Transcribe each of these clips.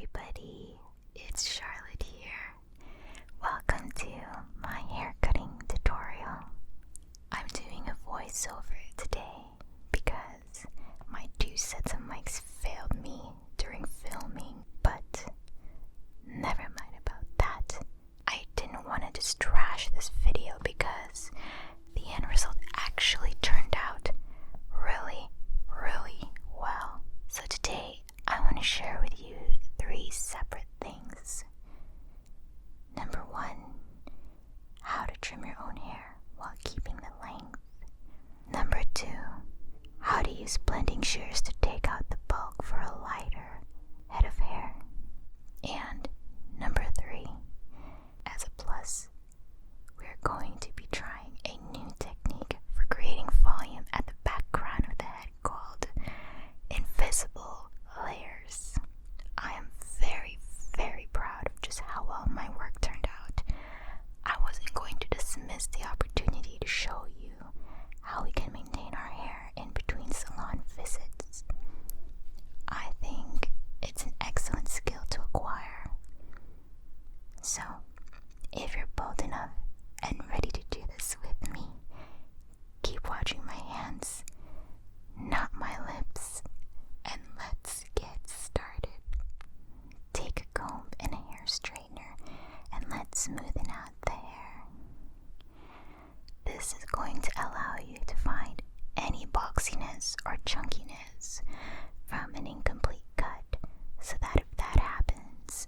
everybody, it's Charlotte here. Welcome to my hair cutting tutorial. I'm doing a voiceover today because my 2 sets of mics failed me during filming, but never mind about that. I didn't want to just trash this video because the end result actually turned out really well. So today I want to share with you 3 separate things. Number 1, how to trim your own hair while keeping the length. Number 2, how to use blending shears to take out the bulk for a lighter head of hair. And number 3, as a plus, we're going to be trying a new technique for creating volume at the background of the head called invisible layers. I am very proud of just how well my work turned out. I wasn't going to dismiss the opportunity to show you how we can maintain our hair in between salon visits. I think it's an excellent skill to acquire. So, if you're bold enough and ready to do this with me, keep watching my hands, not my lips, and let's get started. Take a comb and a hair straightener and let's smoothen out the hair. This is going to allow you to find any boxiness or chunkiness from an incomplete cut, so that if that happens,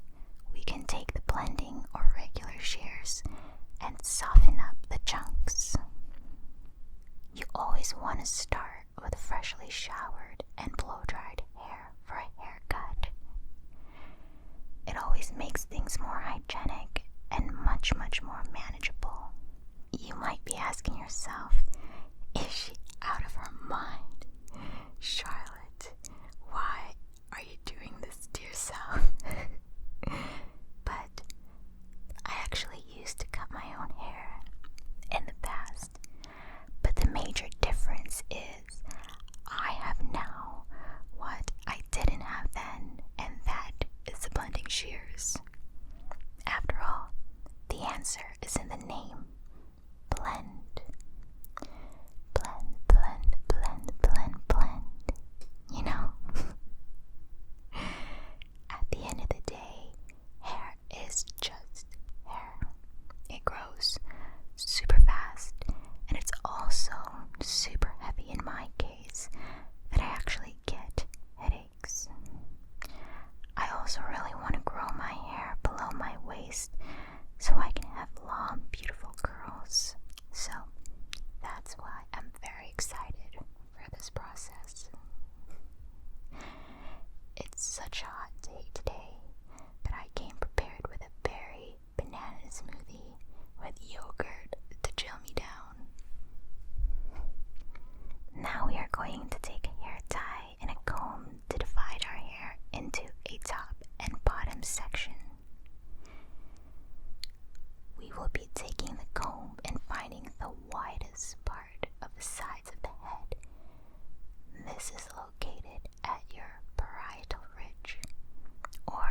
we can take the blending or regular shears and soften up the chunks. You always want to start with freshly showered and blow-dried hair for a haircut. It always makes things more hygienic and much more manageable. You might be asking yourself, is she out of her mind? Charlotte, why are you doing this to yourself? But I actually used to cut my own hair in the past. But the major difference is I have now what I didn't have then, and that is the blending shears. After all, the answer is in the name. Blend. Blend. You know? At the end of the day, hair is just hair. It grows super fast, and it's also super heavy in my case that I actually get headaches. I also really want to grow my hair below my waist so I can have long, beautiful curls. So that's why I'm very excited for this process. It's such a hot day today that I came prepared with a berry banana smoothie with yogurt to chill me down. Now we are going to take a hair tie and a comb to divide our hair into a top and bottom section. We will be taking the comb and finding the widest part of the sides of the head. This is located at your parietal ridge, or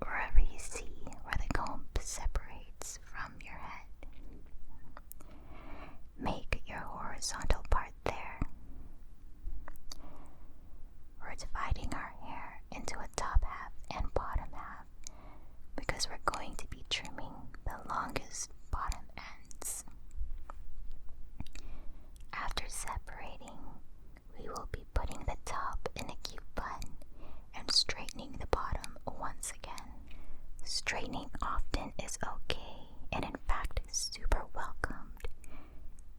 wherever you see where the comb separates from your head. Make your horizontal part there. We're dividing our hair into a top half and bottom half because we're going to be trimming the longest bottom ends. After separating, we will be putting the top in a cute bun and straightening the bottom once again. Straightening often is okay, and in fact super welcomed.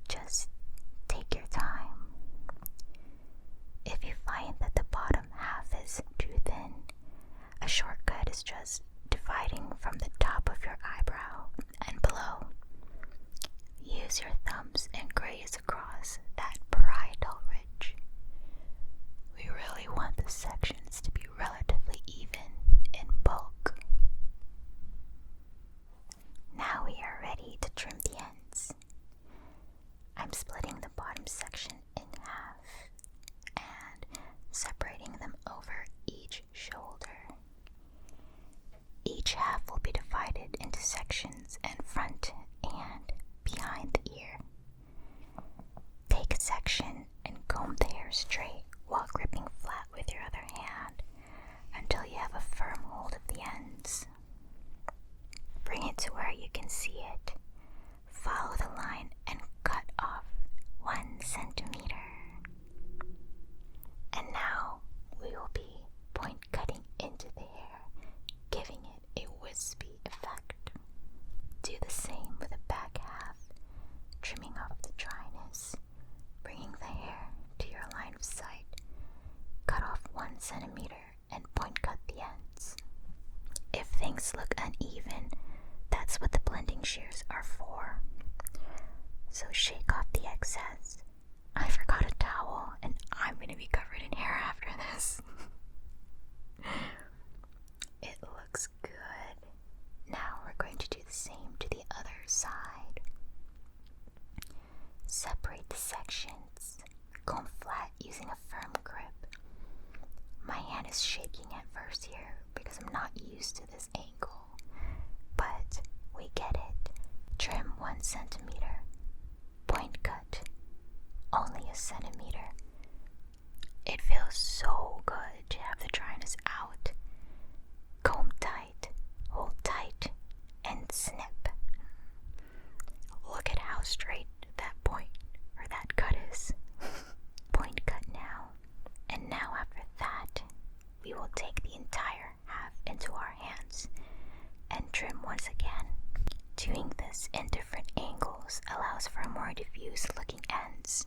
Just take your time. If you find that the bottom half is too thin, a shortcut is just dividing from the top of your eyebrow and below. Use your thumbs and graze across that parietal ridge. We really want the sections to be relatively even in bulk. Now we are ready to trim the ends. I'm splitting the bottom section in half and separating them over each shoulder. sections in front and behind the ear. Take a section and comb the hair straight while gripping flat with your other hand until you have a firm hold of the ends. Bring it to where you can see it. Follow the line and cut off 1 centimeter. And now we will be point cutting into the hair, giving it a wispy effect. Do the same with the back half, trimming off the dryness, bringing the hair to your line of sight. Cut off 1 centimeter and point cut the ends. If things look uneven, that's what the blending shears are for. So shake off the excess. I forgot a towel and I'm going to be covered in hair after this. It looks good. Now we're going to do the same to the other side. Separate the sections. Comb flat using a firm grip. My hand is shaking at first here because I'm not used to this angle. But we get it. Trim 1 centimeter. Point cut. Only a centimeter. It feels so good to have the dryness out. Comb tight, hold tight, and snip. Look at how straight that point or that cut is. Point cut now. And now after that, we will take the entire half into our hands and trim once again. Doing this in different angles allows for more diffuse looking ends.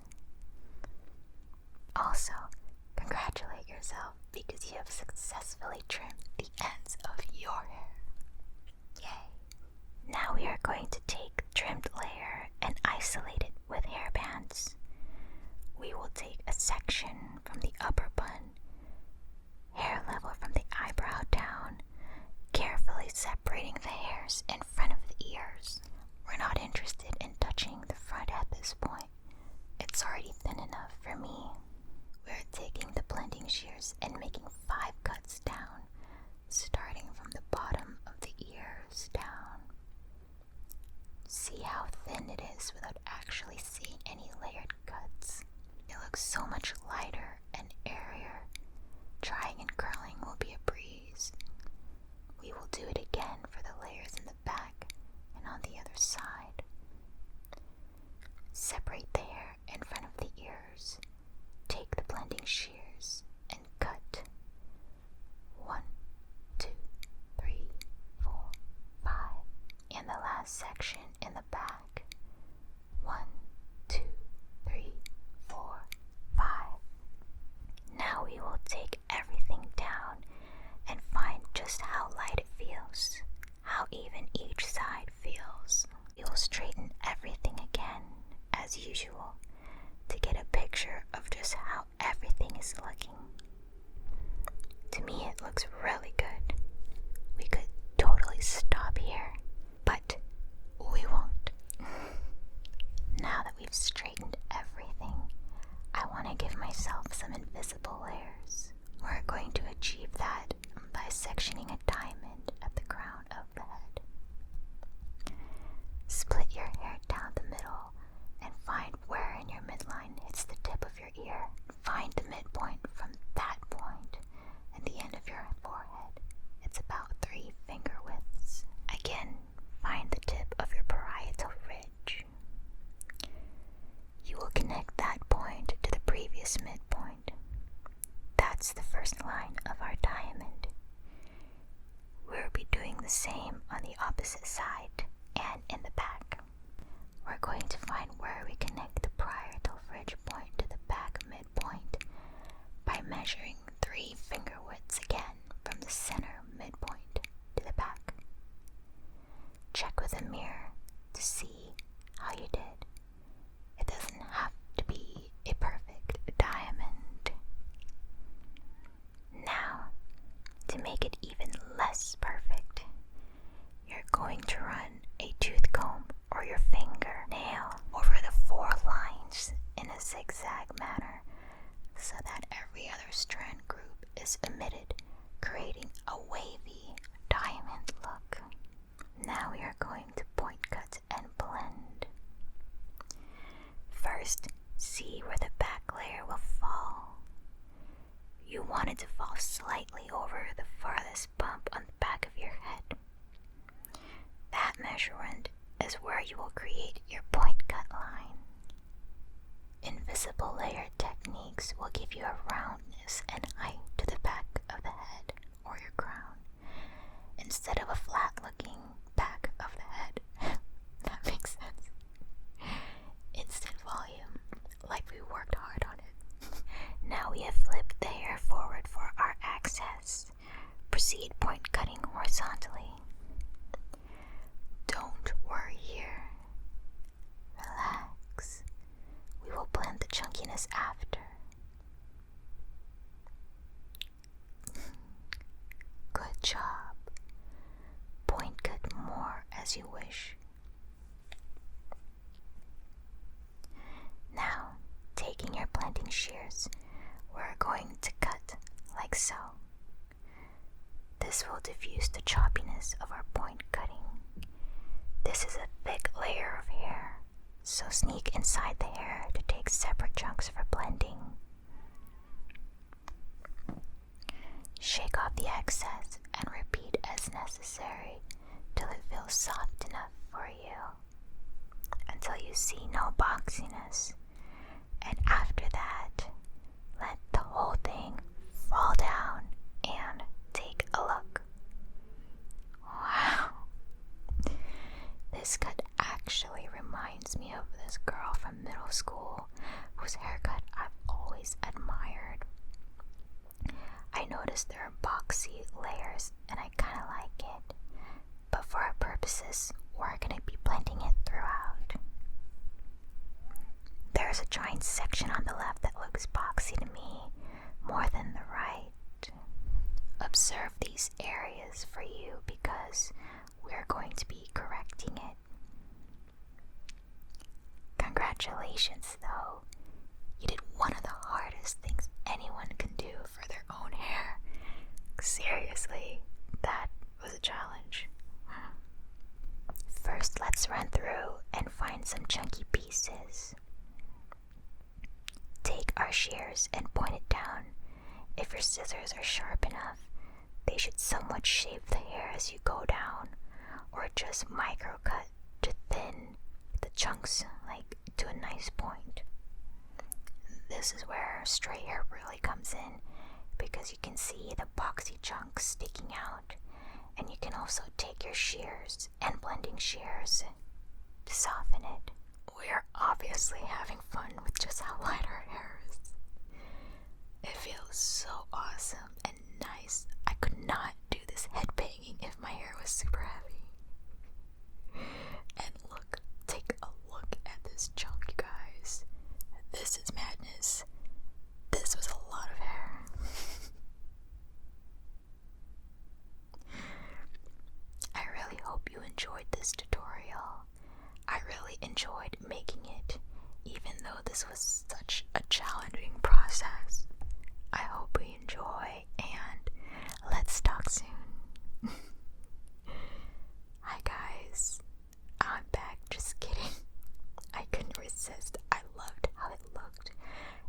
Also, congratulate yourself because you have successfully trimmed the ends of your hair. Yay! Now we are going to take the trimmed layer and isolate it with hairbands. We will take a section from the upper bun, hair level from the eyebrow down, carefully separating the hairs in front of the ears. We're not interested in touching the front at this point. It's already thin enough for me. We're taking the blending shears and making 5 cuts down, starting from the bottom of the ears down. See how thin it is without actually seeing any layered cuts. It looks so much lighter and airier. Drying and curling will be a breeze. We will do it again for the layers in the back and on the other side. Separate the hair in front of the ears. Take the blending shears and cut. 1, 2, 3, 4, 5. And the last section in the back. 1, 2, 3, 4, 5. Now we will take everything down and find just how light it feels, how even each side feels. We will straighten everything again, as usual, to get a picture of just how everything is looking. To me, it looks really good. We could totally stop here, but we won't. Now that we've straightened everything, I want to give myself some invisible layers. We're going to achieve that by sectioning a diamond at the crown of the head. Split your hair down the middle and find where in your midline hits the tip of your ear. Find the midpoint from that point and the end of your forehead. It's about 3 finger widths. Again, find the tip of your parietal ridge. You will connect that point to the previous midpoint. That's the first line of our diamond. We'll be doing the same on the opposite side and in the back. We're going to find where we connect the parietal ridge point to the back midpoint by measuring 3 finger widths again from the center midpoint to the back. Check with a mirror to see how you did. It doesn't have to be a perfect diamond. Now, to make it even less perfect, you're going to run a tooth comb or your fingernail over the 4 lines in a zigzag manner so that every other strand group is omitted, creating a wavy diamond look. Now we are job. Point cut more as you wish. Now, taking your blending shears, we're going to cut like so. This will diffuse the choppiness of our point cutting. This is a thick layer of hair, so sneak inside the hair to take separate chunks for blending. Shake off the excess and repeat as necessary till it feels soft enough for you, until you see no boxiness. And after that, let the whole thing fall down and take a look. Wow! This cut actually reminds me of this girl from middle school whose haircut I've always admired. I noticed there are boxy layers and I kind of like it, but for our purposes, we're going to be blending it throughout. There's a giant section on the left that looks boxy to me more than the right. Observe these areas for you because we're going to be correcting it. Congratulations though, you did one of the hardest things anyone can do for their own hair. Seriously, that was a challenge. First, let's run through and find some chunky pieces. Take our shears and point it down. If your scissors are sharp enough, they should somewhat shape the hair as you go down, or just microcut to thin the chunks like to a nice point. This is where stray hair really comes in, because you can see the boxy chunks sticking out, and you can also take your shears and blending shears to soften it. We're obviously having fun with just how light our hair is. It feels so awesome and nice. I could not do this head banging if my hair was super heavy. And look, take a look at this chunk, you guys. This is madness. This was a lot of hair. I really hope you enjoyed this tutorial. I really enjoyed making it, even though this was such a challenging process. I hope we enjoy, and let's talk soon. Hi guys, I'm back, just kidding. I couldn't resist. I loved how it looked,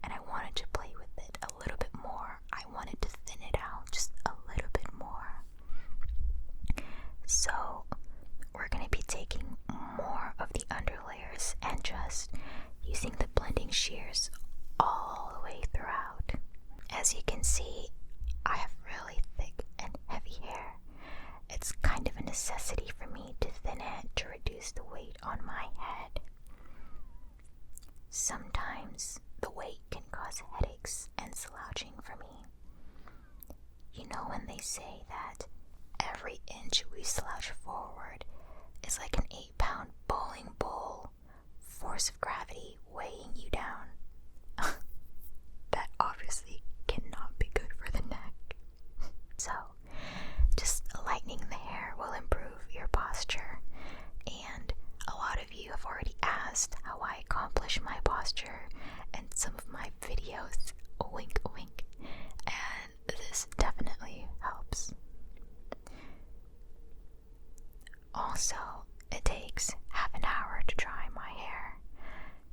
and I wanted to play with it a little bit more. I wanted to thin it out just a little bit more. So we're going to be taking more of the underlayers and just using the blending shears all the way throughout. As you can see, I have really thick and heavy hair. It's kind of a necessity for me to thin it to reduce the weight on my head. Sometimes the weight can cause headaches and slouching for me. You know when they say that every inch we slouch forward is like an 8-pound bowling ball force of gravity weighing you down? That obviously cannot be good for the neck. So, just lightening the hair will improve your posture. And a lot of you have already asked how I accomplish my posture in some of my videos. Wink, wink. And this definitely helps. Also, it takes half an hour to dry my hair.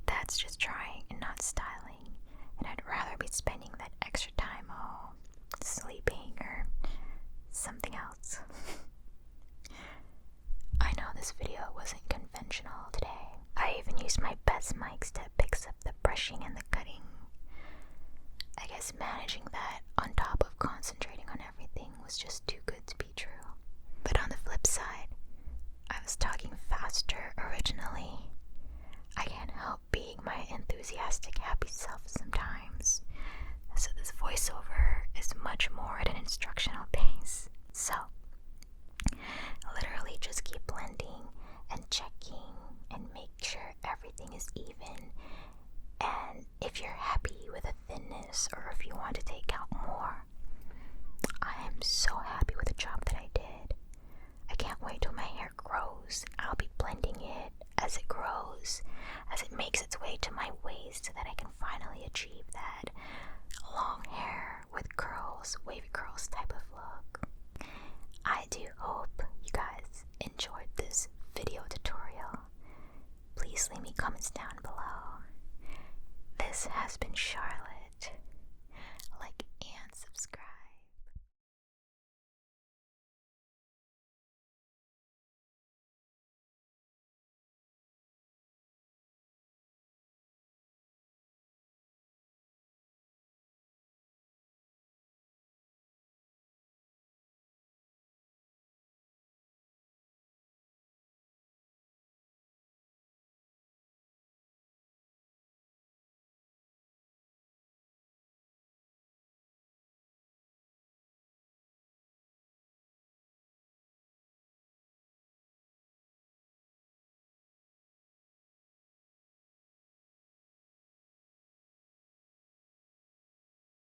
That's just drying and not styling, and I'd rather be spending that extra time sleeping or something else. I know this video wasn't conventional today. I even used my best mics that picks up the brushing and the cutting. I guess managing that on top of concentrating on everything was just too good to be true. But on the flip side, I was talking faster originally. I can't help being my enthusiastic, happy self sometimes. So this voiceover is much more at an instructional pace. So, literally just keep blending and checking and make sure everything is even. And if you're happy with the thinness or if you want to take out more, I am so happy with with the job that I did. I can't wait till my hair grows. I'll be blending it as it grows, as it makes its way to my waist so that I can finally achieve that long hair with curls, wavy curls type of